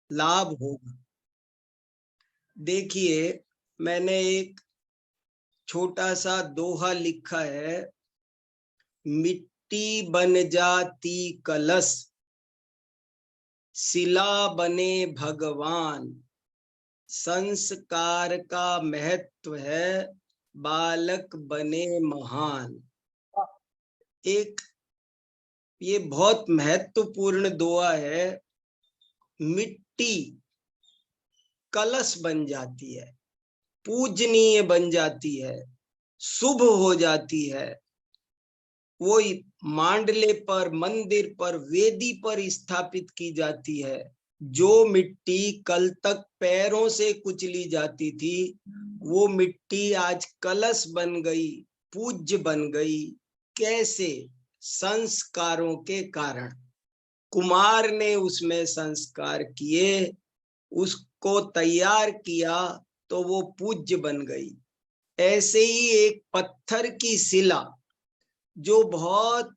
लाभ होगा। देखिए, मैंने एक छोटा सा दोहा लिखा है, मिट्टी बन जाती कलश, शिला बने भगवान, संस्कार का महत्व है, बालक बने महान। एक ये बहुत महत्वपूर्ण दोहा है। मिट्टी कलश बन जाती है, पूजनीय बन जाती है, शुभ हो जाती है, वो मांडले पर, मंदिर पर, वेदी पर स्थापित की जाती है। जो मिट्टी कल तक पैरों से कुचली जाती थी, वो मिट्टी आज कलश बन गई, पूज्य बन गई। कैसे? संस्कारों के कारण। कुमार ने उसमें संस्कार किए, उसको तैयार किया, तो वो पूज्य बन गई। ऐसे ही एक पत्थर की शिला जो बहुत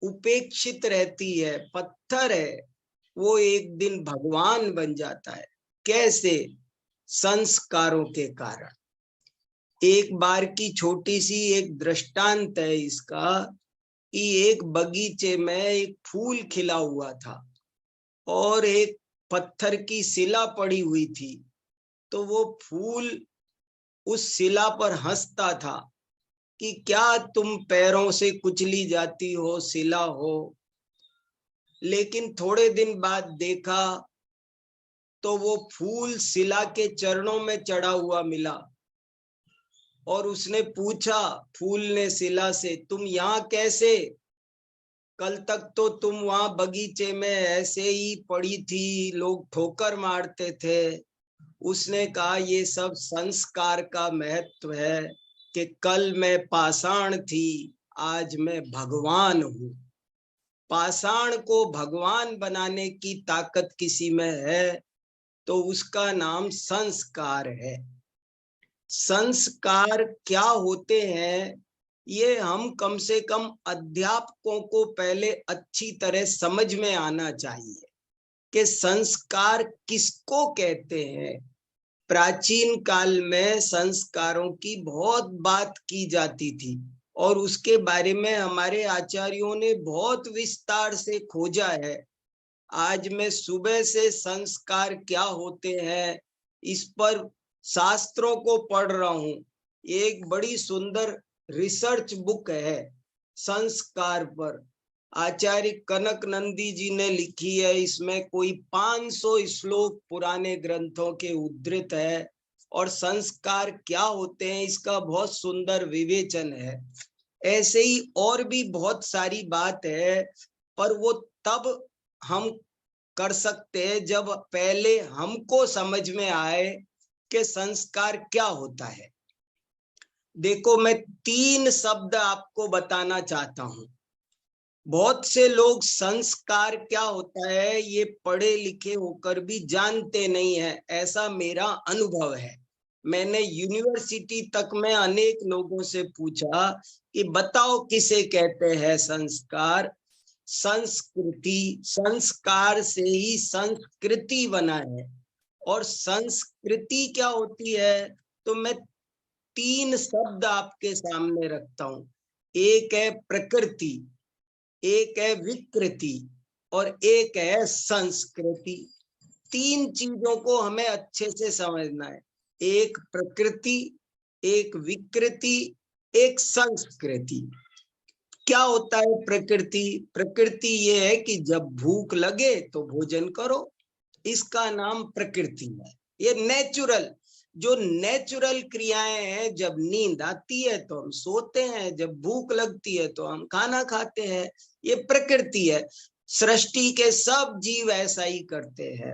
उपेक्षित रहती है, पत्थर है, वो एक दिन भगवान बन जाता है। कैसे? संस्कारों के कारण। एक बार की छोटी सी एक दृष्टांत है इसका, कि एक बगीचे में एक फूल खिला हुआ था और एक पत्थर की शिला पड़ी हुई थी। तो वो फूल उस शिला पर हंसता था कि क्या तुम पैरों से कुचली जाती हो शिला हो। लेकिन थोड़े दिन बाद देखा तो वो फूल शिला के चरणों में चढ़ा हुआ मिला और उसने पूछा, फूल ने शिला से, तुम यहाँ कैसे? कल तक तो तुम वहां बगीचे में ऐसे ही पड़ी थी, लोग ठोकर मारते थे। उसने कहा, ये सब संस्कार का महत्व है कि कल मैं पाषाण थी, आज मैं भगवान हूं। पाषाण को भगवान बनाने की ताकत किसी में है तो उसका नाम संस्कार है। संस्कार क्या होते हैं, ये हम कम से कम अध्यापकों को पहले अच्छी तरह समझ में आना चाहिए कि संस्कार किसको कहते हैं। प्राचीन काल में संस्कारों की बहुत बात की जाती थी और उसके बारे में हमारे आचार्यों ने बहुत विस्तार से खोजा है। आज मैं सुबह से संस्कार क्या होते हैं इस पर शास्त्रों को पढ़ रहा हूं। एक बड़ी सुंदर रिसर्च बुक है संस्कार पर, आचार्य कनक नंदी जी ने लिखी है। इसमें कोई 500 श्लोक पुराने ग्रंथों के उद्धृत है और संस्कार क्या होते हैं इसका बहुत सुंदर विवेचन है। ऐसे ही और भी बहुत सारी बात है, पर वो तब हम कर सकते हैं जब पहले हमको समझ में आए कि संस्कार क्या होता है। देखो, मैं 3 शब्द आपको बताना चाहता हूं। बहुत से लोग संस्कार क्या होता है ये पढ़े लिखे होकर भी जानते नहीं है, ऐसा मेरा अनुभव है। मैंने यूनिवर्सिटी तक में अनेक लोगों से पूछा कि बताओ किसे कहते हैं संस्कार। संस्कृति, संस्कार से ही संस्कृति बना है। और संस्कृति क्या होती है, तो मैं 3 शब्द आपके सामने रखता हूं। एक है प्रकृति, एक है विकृति और एक है संस्कृति। 3 चीजों को हमें अच्छे से समझना है। एक प्रकृति, एक विकृति, एक संस्कृति। क्या होता है प्रकृति? प्रकृति ये है कि जब भूख लगे तो भोजन करो, इसका नाम प्रकृति है। ये नेचुरल, जो नेचुरल क्रियाएं हैं, जब नींद आती है तो हम सोते हैं, जब भूख लगती है तो हम खाना खाते हैं, ये प्रकृति है। सृष्टि के सब जीव ऐसा ही करते हैं।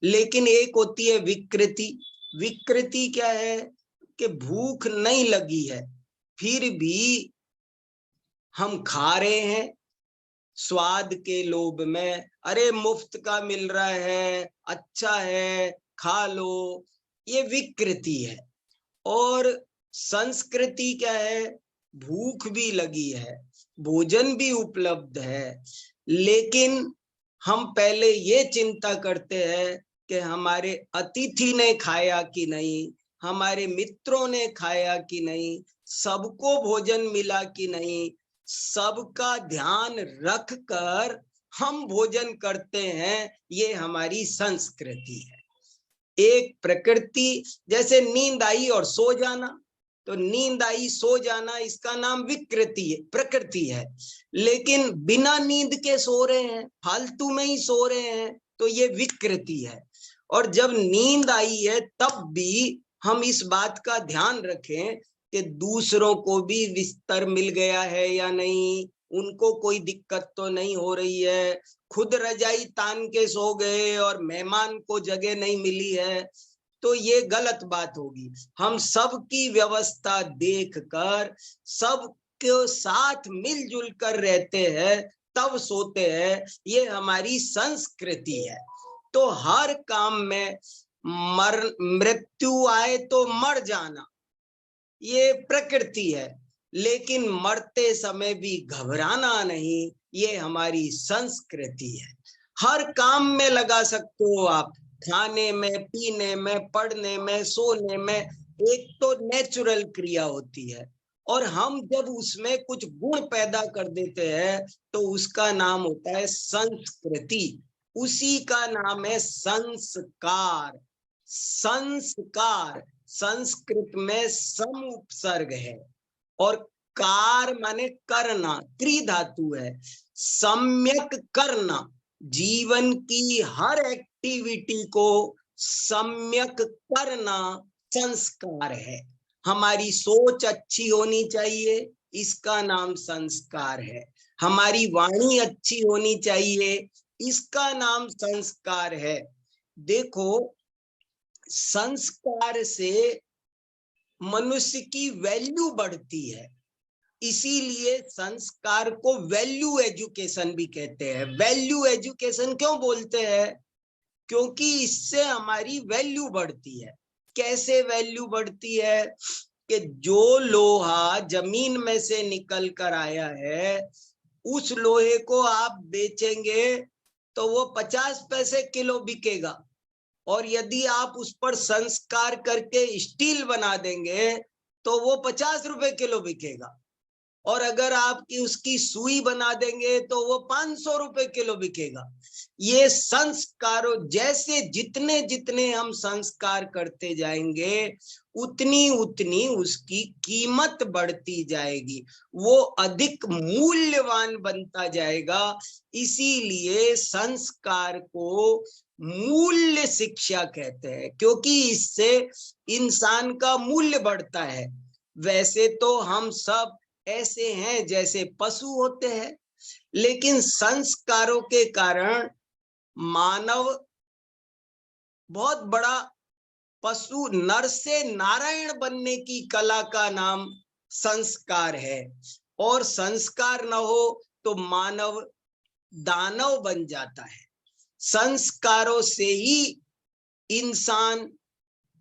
लेकिन एक होती है विकृति। विकृति क्या है कि भूख नहीं लगी है फिर भी हम खा रहे हैं स्वाद के लोभ में, अरे मुफ्त का मिल रहा है, अच्छा है, खा लो, ये विकृति है। और संस्कृति क्या है? भूख भी लगी है, भोजन भी उपलब्ध है, लेकिन हम पहले ये चिंता करते हैं कि हमारे अतिथि ने खाया कि नहीं, हमारे मित्रों ने खाया कि नहीं, सबको भोजन मिला कि नहीं। सबका ध्यान रख कर हम भोजन करते हैं, ये हमारी संस्कृति है। एक प्रकृति, जैसे नींद आई और सो जाना, तो नींद आई सो जाना इसका नाम विकृति है, प्रकृति है। लेकिन बिना नींद के सो रहे हैं, फालतू में ही सो रहे हैं, तो ये विकृति है। और जब नींद आई है तब भी हम इस बात का ध्यान रखें कि दूसरों को भी बिस्तर मिल गया है या नहीं, उनको कोई दिक्कत तो नहीं हो रही है। खुद रजाई तान के सो गए और मेहमान को जगह नहीं मिली है, तो ये गलत बात होगी। हम सबकी व्यवस्था देखकर, सबके साथ मिलजुल कर रहते हैं, तब सोते हैं, ये हमारी संस्कृति है। तो हर काम में मृत्यु आए तो मर जाना, ये प्रकृति है, लेकिन मरते समय भी घबराना नहीं, ये हमारी संस्कृति है। हर काम में लगा सकते हो आप, खाने में, पीने में, पढ़ने में, सोने में, एक तो नेचुरल क्रिया होती है, और हम जब उसमें कुछ गुण पैदा कर देते हैं तो उसका नाम होता है संस्कृति, उसी का नाम है संस्कार। संस्कार संस्कृत में सम उपसर्ग है, और कार माने करना, क्री धातु है। सम्यक करना, जीवन की हर एक्टिविटी को सम्यक करना संस्कार है। हमारी सोच अच्छी होनी चाहिए, इसका नाम संस्कार है। हमारी वाणी अच्छी होनी चाहिए, इसका नाम संस्कार है। देखो, संस्कार से मनुष्य की वैल्यू बढ़ती है, इसीलिए संस्कार को वैल्यू एजुकेशन भी कहते हैं। वैल्यू एजुकेशन क्यों बोलते हैं? क्योंकि इससे हमारी वैल्यू बढ़ती है। कैसे वैल्यू बढ़ती है? कि जो लोहा जमीन में से निकल कर आया है, उस लोहे को आप बेचेंगे तो वो 50 पैसे किलो बिकेगा, और यदि आप उस पर संस्कार करके स्टील बना देंगे तो वो 50 रुपए किलो बिकेगा, और अगर आपकी उसकी सुई बना देंगे तो वो 500 रुपए किलो बिकेगा। ये संस्कारों, जैसे जितने जितने हम संस्कार करते जाएंगे उतनी उतनी उसकी कीमत बढ़ती जाएगी, वो अधिक मूल्यवान बनता जाएगा। इसीलिए संस्कार को मूल्य शिक्षा कहते हैं, क्योंकि इससे इंसान का मूल्य बढ़ता है। वैसे तो हम सब ऐसे हैं जैसे पशु होते हैं, लेकिन संस्कारों के कारण मानव बहुत बड़ा पशु, नर से नारायण बनने की कला का नाम संस्कार है। और संस्कार न हो तो मानव दानव बन जाता है। संस्कारों से ही इंसान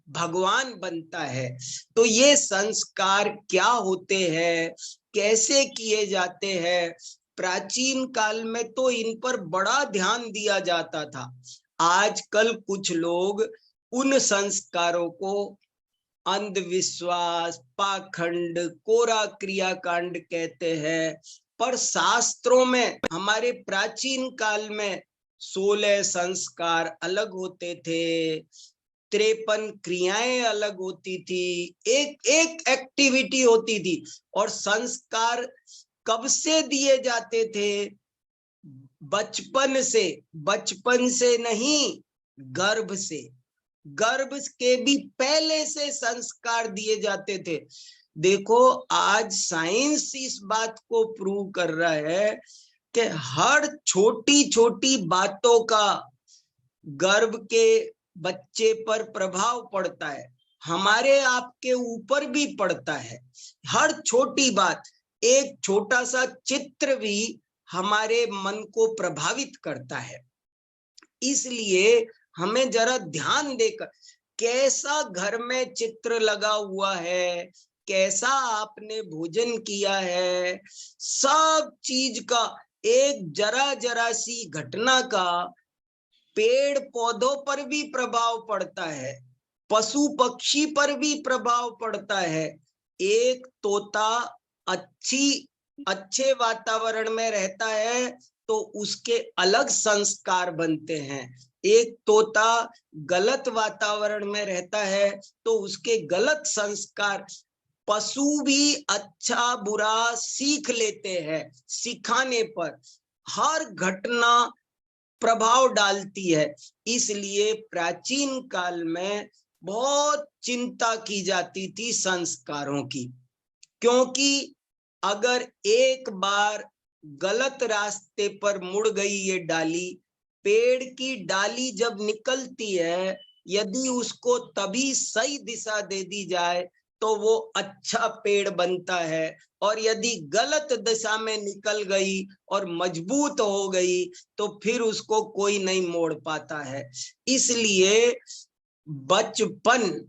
भगवान बनता है। तो ये संस्कार क्या होते हैं, कैसे किए जाते हैं? प्राचीन काल में तो इन पर बड़ा ध्यान दिया जाता था। आजकल कुछ लोग उन संस्कारों को अंधविश्वास, पाखंड, कोरा क्रियाकांड कहते हैं। पर शास्त्रों में, हमारे प्राचीन काल में 16 संस्कार अलग होते थे, 53 क्रियाएं अलग होती थी, एक एक एक्टिविटी होती थी। और संस्कार कब से दिए जाते थे? बचपन से नहीं, गर्भ से। गर्भ के भी पहले से संस्कार दिए जाते थे। देखो, आज साइंस इस बात को प्रूव कर रहा है कि हर छोटी छोटी बातों का गर्भ के बच्चे पर प्रभाव पड़ता है, हमारे आपके ऊपर भी पड़ता है। हर छोटी बात, एक छोटा सा चित्र भी हमारे मन को प्रभावित करता है। इसलिए हमें जरा ध्यान देकर, कैसा घर में चित्र लगा हुआ है, कैसा आपने भोजन किया है, सब चीज का एक जरा जरा सी घटना का पेड़ पौधों पर भी प्रभाव पड़ता है, पशु पक्षी पर भी प्रभाव पड़ता है। एक तोता अच्छे वातावरण में रहता है तो उसके अलग संस्कार बनते हैं। एक तोता गलत वातावरण में रहता है तो उसके गलत संस्कार। पशु भी अच्छा बुरा सीख लेते हैं, सिखाने पर हर घटना प्रभाव डालती है। इसलिए प्राचीन काल में बहुत चिंता की जाती थी संस्कारों की, क्योंकि अगर एक बार गलत रास्ते पर मुड़ गई ये डाली, पेड़ की डाली जब निकलती है, यदि उसको तभी सही दिशा दे दी जाए तो वो अच्छा पेड़ बनता है, और यदि गलत दिशा में निकल गई और मजबूत हो गई तो फिर उसको कोई नहीं मोड़ पाता है। इसलिए बचपन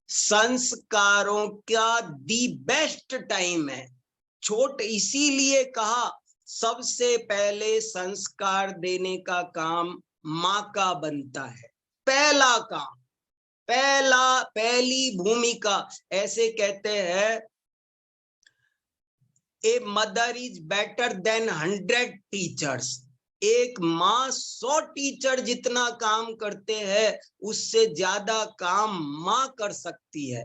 संस्कारों का दी बेस्ट टाइम है। इसीलिए कहा सबसे पहले संस्कार देने का काम माँ का बनता है। पहला काम, पहली भूमिका। ऐसे कहते हैं a mother is better than 100 teachers. एक माँ 100 टीचर जितना काम करते हैं उससे ज्यादा काम माँ कर सकती है।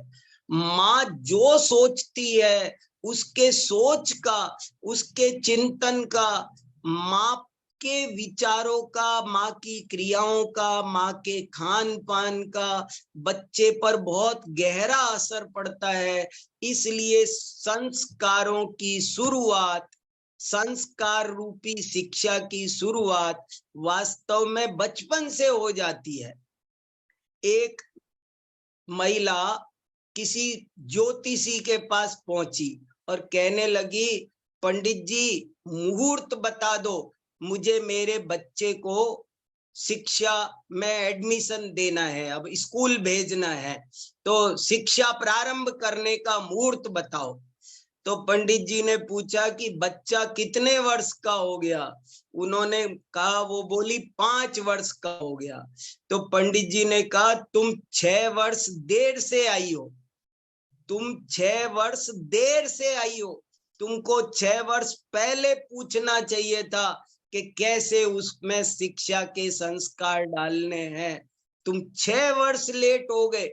माँ जो सोचती है उसके सोच का, उसके चिंतन का, माँ के विचारों का, माँ की क्रियाओं का, माँ के खान पान का बच्चे पर बहुत गहरा असर पड़ता है। इसलिए संस्कारों की शुरुआत, संस्कार रूपी शिक्षा की शुरुआत वास्तव में बचपन से हो जाती है। एक महिला किसी ज्योतिषी के पास पहुंची और कहने लगी, पंडित जी मुहूर्त बता दो, मुझे मेरे बच्चे को शिक्षा में एडमिशन देना है, अब स्कूल भेजना है, तो शिक्षा प्रारंभ करने का मुहूर्त बताओ। तो पंडित जी ने पूछा कि बच्चा कितने वर्ष का हो गया? उन्होंने कहा, वो बोली 5 वर्ष का हो गया। तो पंडित जी ने कहा, तुम 6 वर्ष देर से आई हो, तुम 6 वर्ष देर से आई हो, तुमको 6 वर्ष पहले पूछना चाहिए था कि कैसे उसमें शिक्षा के संस्कार डालने हैं। तुम 6 वर्ष लेट हो गए।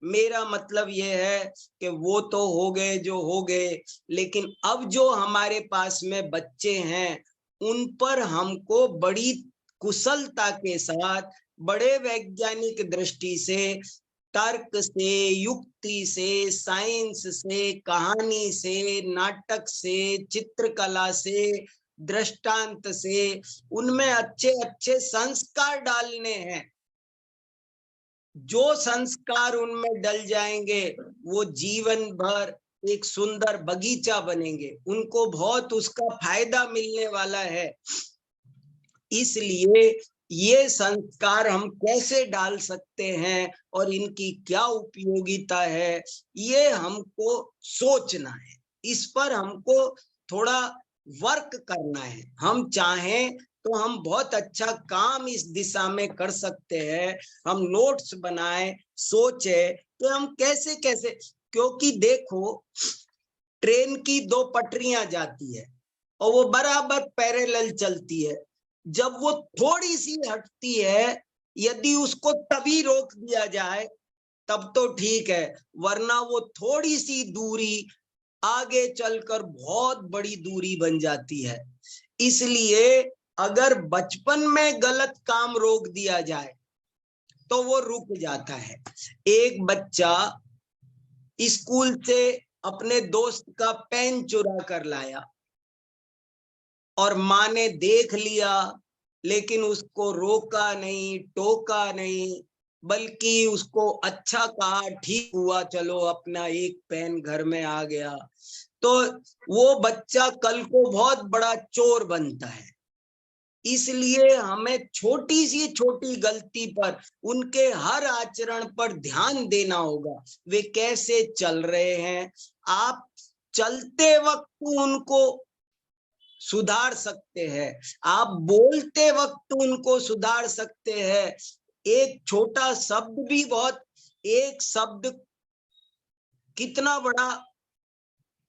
मेरा मतलब ये है कि वो तो हो गए जो हो गए, लेकिन अब जो हमारे पास में बच्चे हैं उन पर हमको बड़ी कुशलता के साथ, बड़े वैज्ञानिक दृष्टि से, तर्क से, युक्ति से, साइंस से, कहानी से, नाटक से, चित्रकला से, दृष्टांत से, उनमें अच्छे अच्छे संस्कार डालने हैं। जो संस्कार उनमें डल जाएंगे वो जीवन भर एक सुंदर बगीचा बनेंगे, उनको बहुत उसका फायदा मिलने वाला है। इसलिए ये संस्कार हम कैसे डाल सकते हैं और इनकी क्या उपयोगिता है, ये हमको सोचना है, इस पर हमको थोड़ा वर्क करना है। हम चाहें तो हम बहुत अच्छा काम इस दिशा में कर सकते हैं। हम नोट्स बनाएं, सोचे कि हम कैसे कैसे, क्योंकि देखो ट्रेन की 2 पटरियां जाती है और वो बराबर पैरेलल चलती है। जब वो थोड़ी सी हटती है, यदि उसको तभी रोक दिया जाए तब तो ठीक है, वरना वो थोड़ी सी दूरी आगे चलकर बहुत बड़ी दूरी बन जाती है। इसलिए अगर बचपन में गलत काम रोक दिया जाए तो वो रुक जाता है। एक बच्चा स्कूल से अपने दोस्त का पेन चुरा कर लाया और माँ ने देख लिया, लेकिन उसको रोका नहीं, टोका नहीं, बल्कि उसको अच्छा कहा, ठीक हुआ, चलो अपना एक पेन घर में आ गया। तो वो बच्चा कल को बहुत बड़ा चोर बनता है। इसलिए हमें छोटी सी छोटी गलती पर, उनके हर आचरण पर ध्यान देना होगा। वे कैसे चल रहे हैं, आप चलते वक्त उनको सुधार सकते हैं, आप बोलते वक्त उनको सुधार सकते हैं। एक छोटा शब्द भी एक शब्द कितना बड़ा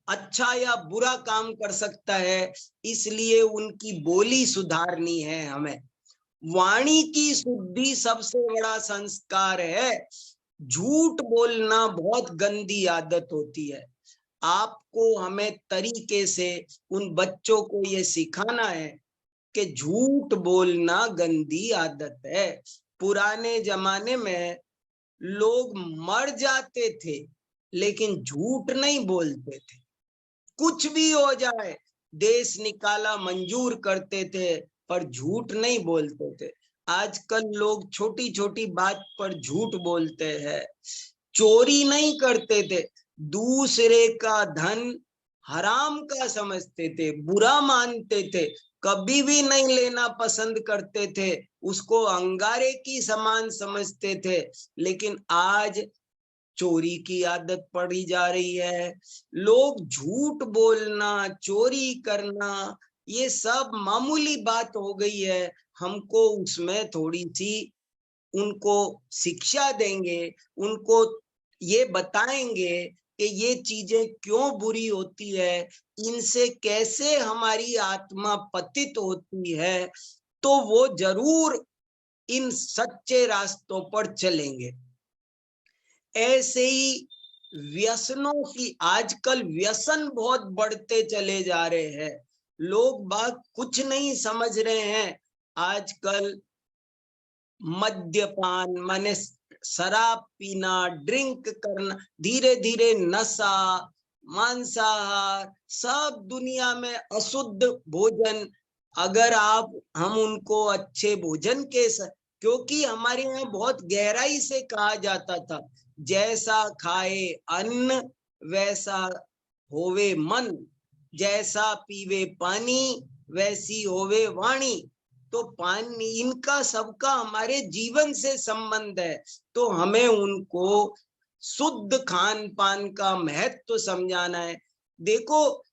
अच्छा या बुरा काम कर सकता है, इसलिए उनकी बोली सुधारनी है हमें। वाणी की शुद्धि सबसे बड़ा संस्कार है। झूठ बोलना बहुत गंदी आदत होती है। आपको हमें तरीके से उन बच्चों को ये सिखाना है कि झूठ बोलना गंदी आदत है। पुराने जमाने में लोग मर जाते थे लेकिन झूठ नहीं बोलते थे। कुछ भी हो जाए देश निकाला मंजूर करते थे पर झूठ नहीं बोलते थे। आजकल लोग छोटी छोटी बात पर झूठ बोलते हैं। चोरी नहीं करते थे, दूसरे का धन हराम का समझते थे, बुरा मानते थे, कभी भी नहीं लेना पसंद करते थे, उसको अंगारे की समान समझते थे। लेकिन आज चोरी की आदत पड़ी जा रही है। लोग झूठ बोलना, चोरी करना, ये सब मामूली बात हो गई है। हमको उसमें थोड़ी सी उनको शिक्षा देंगे, उनको ये बताएंगे कि ये चीजें क्यों बुरी होती है, इनसे कैसे हमारी आत्मा पतित होती है, तो वो जरूर इन सच्चे रास्तों पर चलेंगे। ऐसे ही व्यसनों की, आजकल व्यसन बहुत बढ़ते चले जा रहे हैं। लोग बात कुछ नहीं समझ रहे हैं। आजकल मद्यपान माने शराब पीना, ड्रिंक करना, धीरे धीरे नशा, मांसाहार, सब दुनिया में अशुद्ध भोजन। अगर हम उनको अच्छे भोजन के क्योंकि हमारे यहाँ बहुत गहराई से कहा जाता था, जैसा खाए अन्न वैसा होवे मन, जैसा पीवे पानी वैसी होवे वाणी। तो पानी, इनका सबका हमारे जीवन से संबंध है। तो हमें उनको शुद्ध खान पान का महत्व समझाना है। देखो,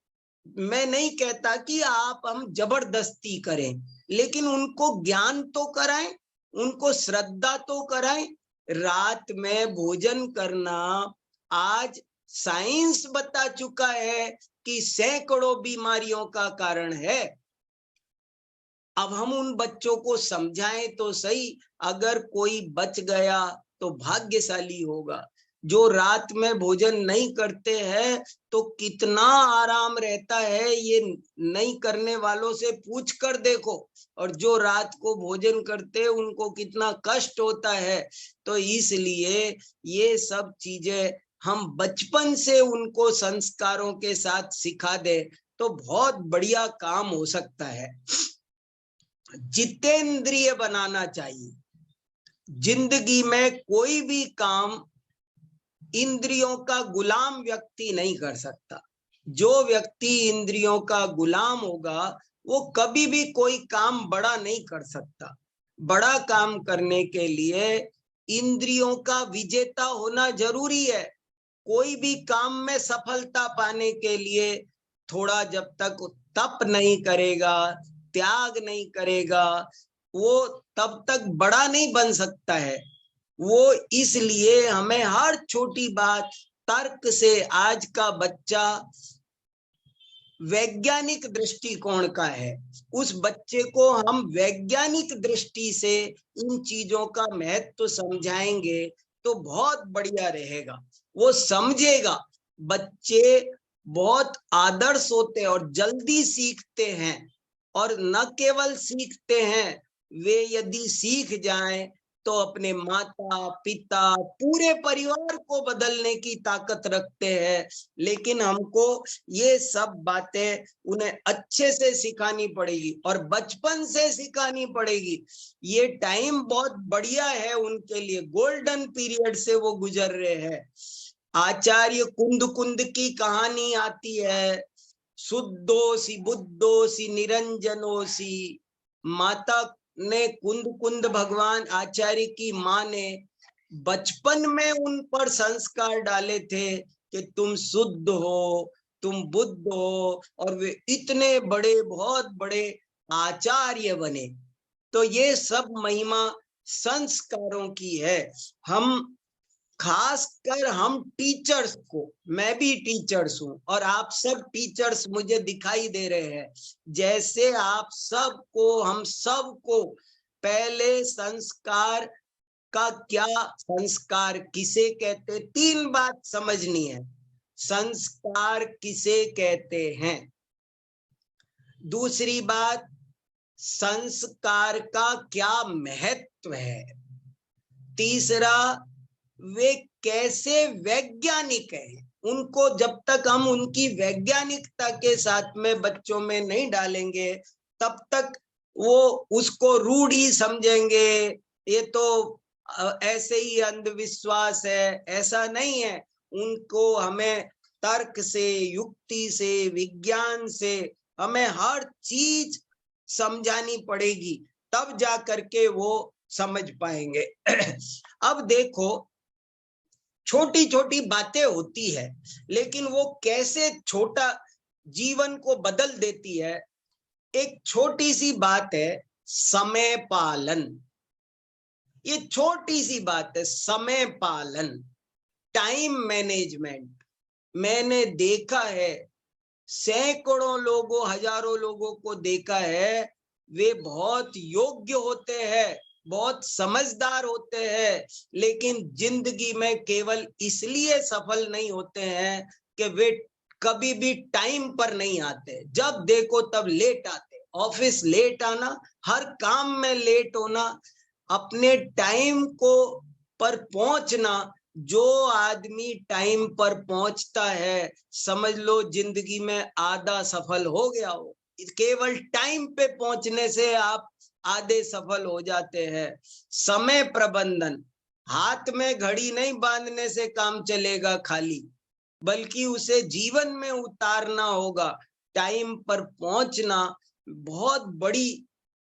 मैं नहीं कहता कि हम जबरदस्ती करें, लेकिन उनको ज्ञान तो कराएं, उनको श्रद्धा तो कराएं। रात में भोजन करना आज साइंस बता चुका है कि सैकड़ों बीमारियों का कारण है। अब हम उन बच्चों को समझाएं तो सही। अगर कोई बच गया तो भाग्यशाली होगा। जो रात में भोजन नहीं करते हैं तो कितना आराम रहता है, ये नहीं करने वालों से पूछ कर देखो। और जो रात को भोजन करते हैं उनको कितना कष्ट होता है। तो इसलिए ये सब चीजें हम बचपन से उनको संस्कारों के साथ सिखा दे तो बहुत बढ़िया काम हो सकता है। जितेंद्रिय बनाना चाहिए। जिंदगी में कोई भी काम इंद्रियों का गुलाम व्यक्ति नहीं कर सकता। जो व्यक्ति इंद्रियों का गुलाम होगा वो कभी भी कोई काम बड़ा नहीं कर सकता। बड़ा काम करने के लिए इंद्रियों का विजेता होना जरूरी है। कोई भी काम में सफलता पाने के लिए थोड़ा जब तक तप नहीं करेगा, त्याग नहीं करेगा, वो तब तक बड़ा नहीं बन सकता है वो। इसलिए हमें हर छोटी बात तर्क से, आज का बच्चा वैज्ञानिक दृष्टिकोण का है, उस बच्चे को हम वैज्ञानिक दृष्टि से इन चीजों का महत्व समझाएंगे तो बहुत बढ़िया रहेगा, वो समझेगा। बच्चे बहुत आदर्श होते हैं और जल्दी सीखते हैं। और न केवल सीखते हैं, वे यदि सीख जाएं तो अपने माता पिता पूरे परिवार को बदलने की ताकत रखते हैं। लेकिन हमको ये सब बातें उन्हें अच्छे से सिखानी पड़ेगी और बचपन से सिखानी पड़ेगी। ये टाइम बहुत बढ़िया है उनके लिए, गोल्डन पीरियड से वो गुजर रहे हैं। आचार्य कुंद कुंद की कहानी आती है, शुद्धोसी बुद्धोसी निरंजनोसी। माता ने कुंद कुंद भगवान आचार्य की माँ ने बचपन में उन पर संस्कार डाले थे कि तुम शुद्ध हो, तुम बुद्ध हो, और वे इतने बड़े बहुत बड़े आचार्य बने। तो ये सब महिमा संस्कारों की है। हम खासकर हम टीचर्स को, मैं भी टीचर्स हूं और आप सब टीचर्स मुझे दिखाई दे रहे हैं, जैसे आप सबको, हम सबको पहले संस्कार का क्या, संस्कार किसे कहते, तीन बात समझनी है। संस्कार किसे कहते हैं, दूसरी बात संस्कार का क्या महत्व है, तीसरा वे कैसे वैज्ञानिक हैं। उनको जब तक हम उनकी वैज्ञानिकता के साथ में बच्चों में नहीं डालेंगे, तब तक वो उसको रूढ़ ही समझेंगे, ये तो ऐसे ही अंधविश्वास है। ऐसा नहीं है, उनको हमें तर्क से, युक्ति से, विज्ञान से हमें हर चीज समझानी पड़ेगी, तब जा करके वो समझ पाएंगे। अब देखो, छोटी छोटी बातें होती है, लेकिन वो कैसे छोटा जीवन को बदल देती है। एक छोटी सी बात है, समय पालन। ये छोटी सी बात है, समय पालन, टाइम मैनेजमेंट। मैंने देखा है, सैकड़ों लोगों, हजारों लोगों को देखा है, वे बहुत योग्य होते हैं, बहुत समझदार होते हैं, लेकिन जिंदगी में केवल इसलिए सफल नहीं होते हैं कि वे कभी भी टाइम पर नहीं आते। जब देखो तब लेट आते, ऑफिस लेट आना, हर काम में लेट होना, अपने टाइम को पर पहुंचना। जो आदमी टाइम पर पहुंचता है, समझ लो जिंदगी में आधा सफल हो गया हो। केवल टाइम पे पहुंचने से आप आधे सफल हो जाते हैं। समय प्रबंधन, हाथ में घड़ी नहीं बांधने से काम चलेगा खाली, बल्कि उसे जीवन में उतारना होगा। टाइम पर पहुंचना बहुत बड़ी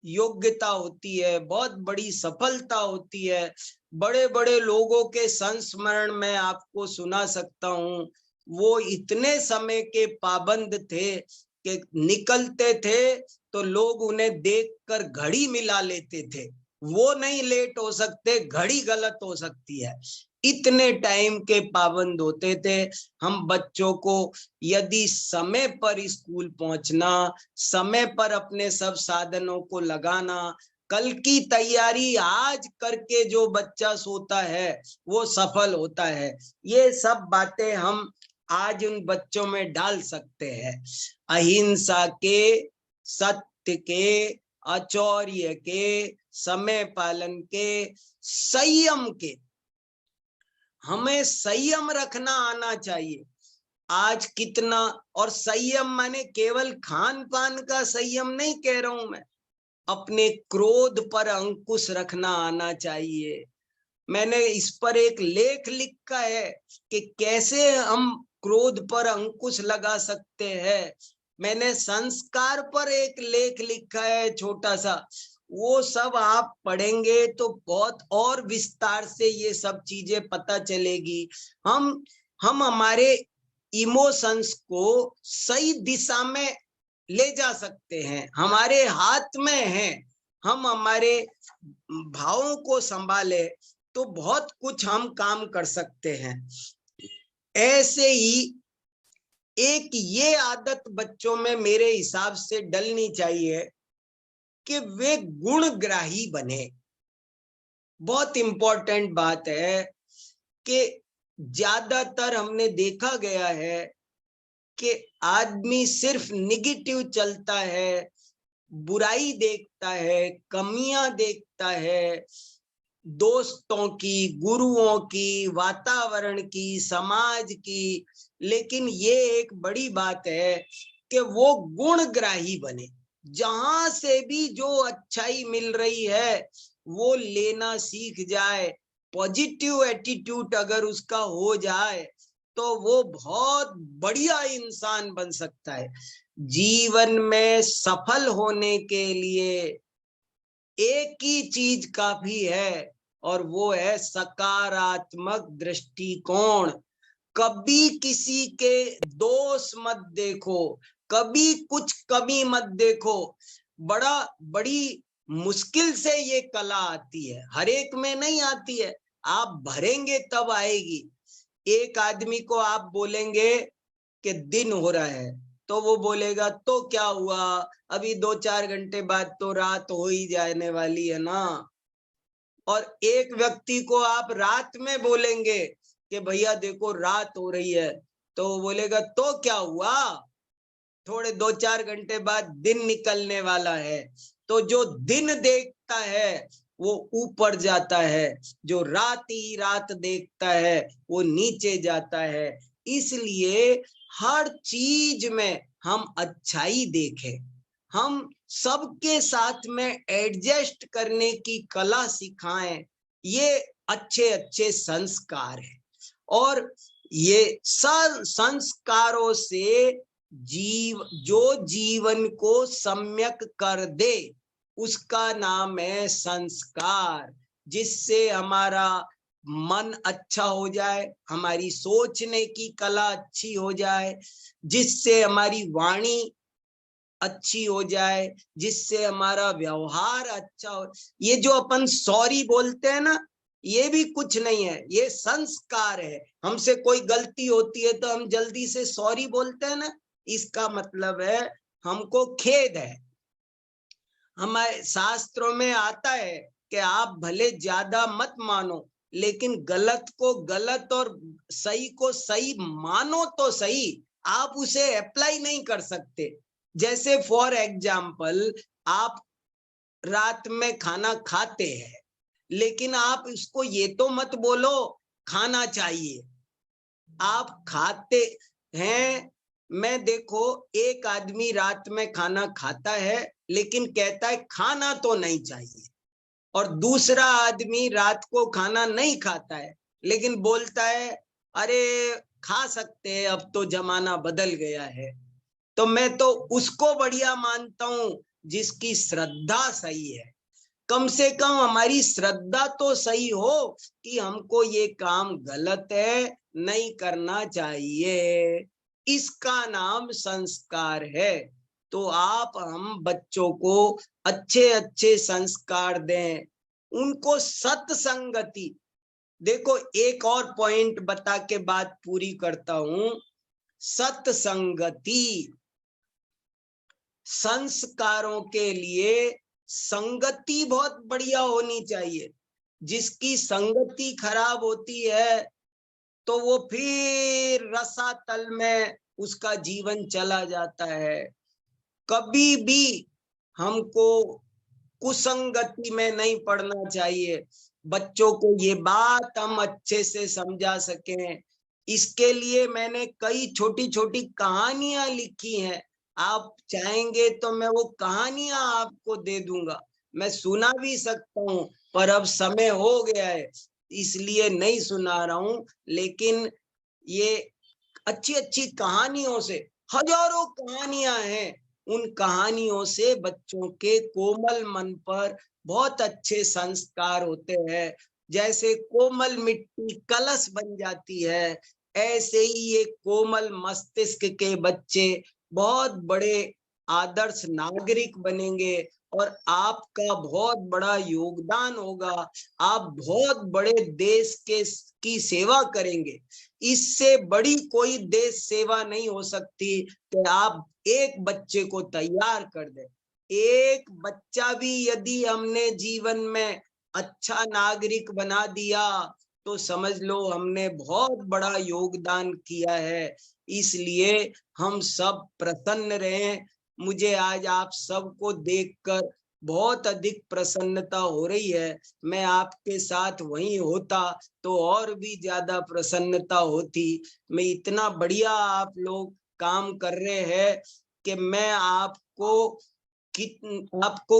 योग्यता होती है, बहुत बड़ी सफलता होती है। बड़े बड़े लोगों के संस्मरण में आपको सुना सकता हूँ, वो इतने समय के पाबंद थे कि निकलते थे तो लोग उन्हें देखकर घड़ी मिला लेते थे। वो नहीं लेट हो सकते, घड़ी गलत हो सकती है, इतने टाइम के पाबंद होते थे। हम बच्चों को यदि समय पर स्कूल पहुंचना, समय पर अपने सब साधनों को लगाना, कल की तैयारी आज करके जो बच्चा सोता है वो सफल होता है। ये सब बातें हम आज उन बच्चों में डाल सकते हैं। अहिंसा के, सत्य के, अचौर्य के, समय पालन के, संयम के। हमें संयम रखना आना चाहिए। आज कितना, और संयम माने केवल खान पान का संयम नहीं कह रहा हूं मैं, अपने क्रोध पर अंकुश रखना आना चाहिए। मैंने इस पर एक लेख लिखा है कि कैसे हम क्रोध पर अंकुश लगा सकते हैं। मैंने संस्कार पर एक लेख लिखा है छोटा सा, वो सब आप पढ़ेंगे तो बहुत और विस्तार से ये सब चीजें पता चलेगी। हम हमारे इमोशंस को सही दिशा में ले जा सकते हैं, हमारे हाथ में है। हम हमारे भावों को संभाले तो बहुत कुछ हम काम कर सकते हैं। ऐसे ही एक ये आदत बच्चों में मेरे हिसाब से डलनी चाहिए कि वे गुणग्राही बने। बहुत इंपॉर्टेंट बात है कि ज्यादातर हमने देखा गया है कि आदमी सिर्फ निगेटिव चलता है, बुराई देखता है, कमियां देखता है, दोस्तों की, गुरुओं की, वातावरण की, समाज की। लेकिन ये एक बड़ी बात है कि वो गुणग्राही बने। जहां से भी जो अच्छाई मिल रही है वो लेना सीख जाए। पॉजिटिव एटीट्यूड अगर उसका हो जाए तो वो बहुत बढ़िया इंसान बन सकता है। जीवन में सफल होने के लिए एक ही चीज काफी है, और वो है सकारात्मक दृष्टिकोण। कभी किसी के दोष मत देखो, कभी कुछ कमी मत देखो। बड़ी मुश्किल से ये कला आती है, हर एक में नहीं आती है, आप भरेंगे तब आएगी। एक आदमी को आप बोलेंगे कि दिन हो रहा है, तो वो बोलेगा तो क्या हुआ, अभी 2-4 घंटे बाद तो रात हो ही जाने वाली है ना। और एक व्यक्ति को आप रात में बोलेंगे कि भैया देखो रात हो रही है, तो वो बोलेगा तो क्या हुआ, थोड़े 2-4 घंटे बाद दिन निकलने वाला है। तो जो दिन देखता है वो ऊपर जाता है, जो रात ही रात देखता है वो नीचे जाता है। इसलिए हर चीज में हम अच्छाई देखें, हम सबके साथ में एडजस्ट करने की कला सिखाएं, ये अच्छे अच्छे संस्कार है। और ये संस्कारों से जो जीवन को सम्यक कर दे उसका नाम है संस्कार। जिससे हमारा मन अच्छा हो जाए, हमारी सोचने की कला अच्छी हो जाए, जिससे हमारी वाणी अच्छी हो जाए, जिससे हमारा व्यवहार अच्छा हो। ये जो अपन सॉरी बोलते हैं ना, ये भी कुछ नहीं है, ये संस्कार है। हमसे कोई गलती होती है तो हम जल्दी से सॉरी बोलते हैं ना, इसका मतलब है हमको खेद है। हमारे शास्त्रों में आता है कि आप भले ज्यादा मत मानो, लेकिन गलत को गलत और सही को सही मानो तो सही, आप उसे अप्लाई नहीं कर सकते। जैसे फॉर एग्जाम्पल, आप रात में खाना खाते हैं, लेकिन आप इसको ये तो मत बोलो खाना चाहिए, आप खाते हैं। मैं देखो, एक आदमी रात में खाना खाता है लेकिन कहता है खाना तो नहीं चाहिए, और दूसरा आदमी रात को खाना नहीं खाता है लेकिन बोलता है अरे खा सकते हैं, अब तो जमाना बदल गया है। तो मैं तो उसको बढ़िया मानता हूं जिसकी श्रद्धा सही है। कम से कम हमारी श्रद्धा तो सही हो कि हमको ये काम गलत है, नहीं करना चाहिए। इसका नाम संस्कार है। तो आप हम बच्चों को अच्छे अच्छे संस्कार दें, उनको सत्संगति। देखो एक और पॉइंट बता के बात पूरी करता हूं। सत्संगति, संस्कारों के लिए संगति बहुत बढ़िया होनी चाहिए। जिसकी संगति खराब होती है तो वो फिर रसातल में उसका जीवन चला जाता है। कभी भी हमको कुसंगति में नहीं पड़ना चाहिए। बच्चों को ये बात हम अच्छे से समझा सकें, इसके लिए मैंने कई छोटी छोटी कहानियां लिखी हैं। आप चाहेंगे तो मैं वो कहानियां आपको दे दूंगा, मैं सुना भी सकता हूँ, पर अब समय हो गया है इसलिए नहीं सुना रहा हूं। लेकिन ये अच्छी अच्छी कहानियों से, हजारों कहानियां हैं, उन कहानियों से बच्चों के कोमल मन पर बहुत अच्छे संस्कार होते हैं। जैसे कोमल मिट्टी कलश बन जाती है, ऐसे ही ये कोमल मस्तिष्क के बच्चे बहुत बड़े आदर्श नागरिक बनेंगे और आपका बहुत बड़ा योगदान होगा। आप बहुत बड़े देश की सेवा करेंगे। इससे बड़ी कोई देश सेवा नहीं हो सकती कि आप एक बच्चे को तैयार कर दे। एक बच्चा भी यदि हमने जीवन में अच्छा नागरिक बना दिया तो समझ लो हमने बहुत बड़ा योगदान किया है। इसलिए हम सब प्रसन्न रहें। मुझे आज आप सबको देखकर बहुत अधिक प्रसन्नता हो रही है। मैं आपके साथ वहीं होता तो और भी ज्यादा प्रसन्नता होती। मैं इतना बढ़िया आप लोग काम कर रहे हैं कि मैं आपको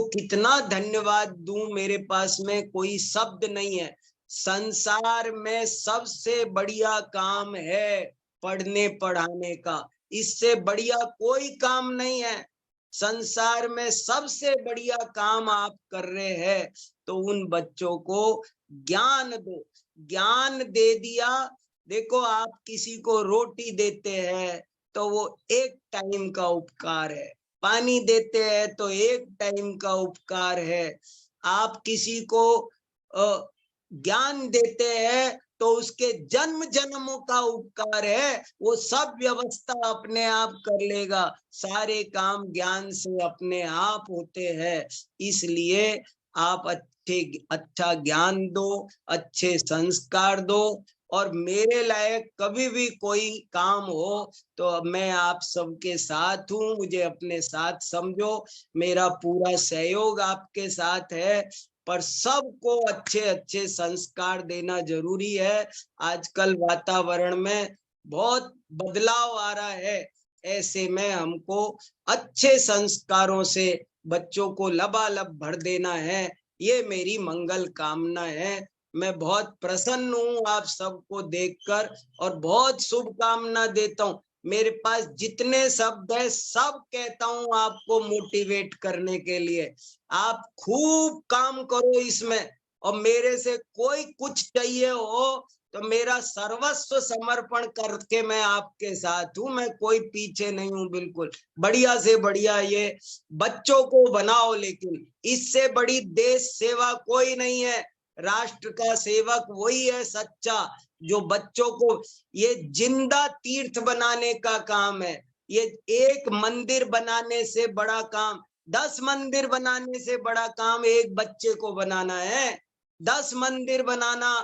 कितना धन्यवाद दूं, मेरे पास में कोई शब्द नहीं है। संसार में सबसे बढ़िया काम है पढ़ने पढ़ाने का, इससे बढ़िया कोई काम नहीं है। संसार में सबसे बढ़िया काम आप कर रहे हैं, तो उन बच्चों को ज्ञान दो। ज्ञान दे दिया, देखो, आप किसी को रोटी देते हैं तो वो एक टाइम का उपकार है, पानी देते हैं तो एक टाइम का उपकार है, आप किसी को ज्ञान देते हैं तो उसके जन्म जन्मों का उपकार है, वो सब व्यवस्था अपने आप कर लेगा, सारे काम ज्ञान से अपने आप होते हैं। इसलिए आप अच्छा ज्ञान दो, अच्छे संस्कार दो, और मेरे लायक कभी भी कोई काम हो तो मैं आप सबके साथ हूँ, मुझे अपने साथ समझो, मेरा पूरा सहयोग आपके साथ है। पर सबको अच्छे अच्छे संस्कार देना जरूरी है। आजकल वातावरण में बहुत बदलाव आ रहा है, ऐसे में हमको अच्छे संस्कारों से बच्चों को लबालब भर देना है, ये मेरी मंगल कामना है। मैं बहुत प्रसन्न हूँ आप सबको देखकर और बहुत शुभकामना देता हूँ। मेरे पास जितने शब्द है सब कहता हूँ आपको मोटिवेट करने के लिए। आप खूब काम करो इसमें, और मेरे से कोई कुछ चाहिए हो तो मेरा सर्वस्व समर्पण करके मैं आपके साथ हूँ, मैं कोई पीछे नहीं हूँ बिल्कुल। बढ़िया से बढ़िया ये बच्चों को बनाओ, लेकिन इससे बड़ी देश सेवा कोई नहीं है। राष्ट्र का सेवक वही है सच्चा, जो बच्चों को, ये जिंदा तीर्थ बनाने का काम है। ये एक मंदिर बनाने से बड़ा काम, 10 मंदिर बनाने से बड़ा काम एक बच्चे को बनाना है। 10 मंदिर बनाना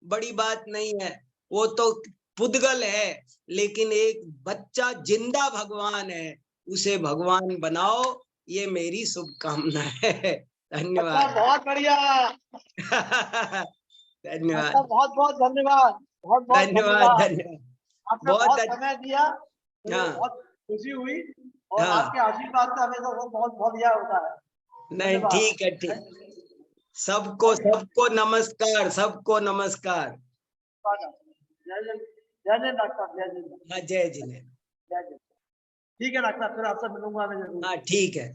बड़ी बात नहीं है, वो तो पुद्गल है, लेकिन एक बच्चा जिंदा भगवान है, उसे भगवान बनाओ, ये मेरी शुभकामना है। धन्यवाद। बहुत बढ़िया। धन्यवाद, बहुत बहुत धन्यवाद, बहुत बहुत धन्यवाद, धन्यवाद। धन्यवाद। आपने बहुत समय दिया, मुझे हाँ, बहुत खुशी हुई, और हाँ, आपके आशीर्वाद से हमेशा बहुत बहुत बढ़िया होता है। नहीं धन्यवाद। ठीक है, ठीक। सबको सबको नमस्कार, सबको नमस्कार। जय जय, जय जय डॉक्टर, जय जय, हाँ, जय जिने। जय जय। ठीक है डॉक्टर, फिर आपसे मिलूंगा मैं जरूर। हाँ, ठीक है।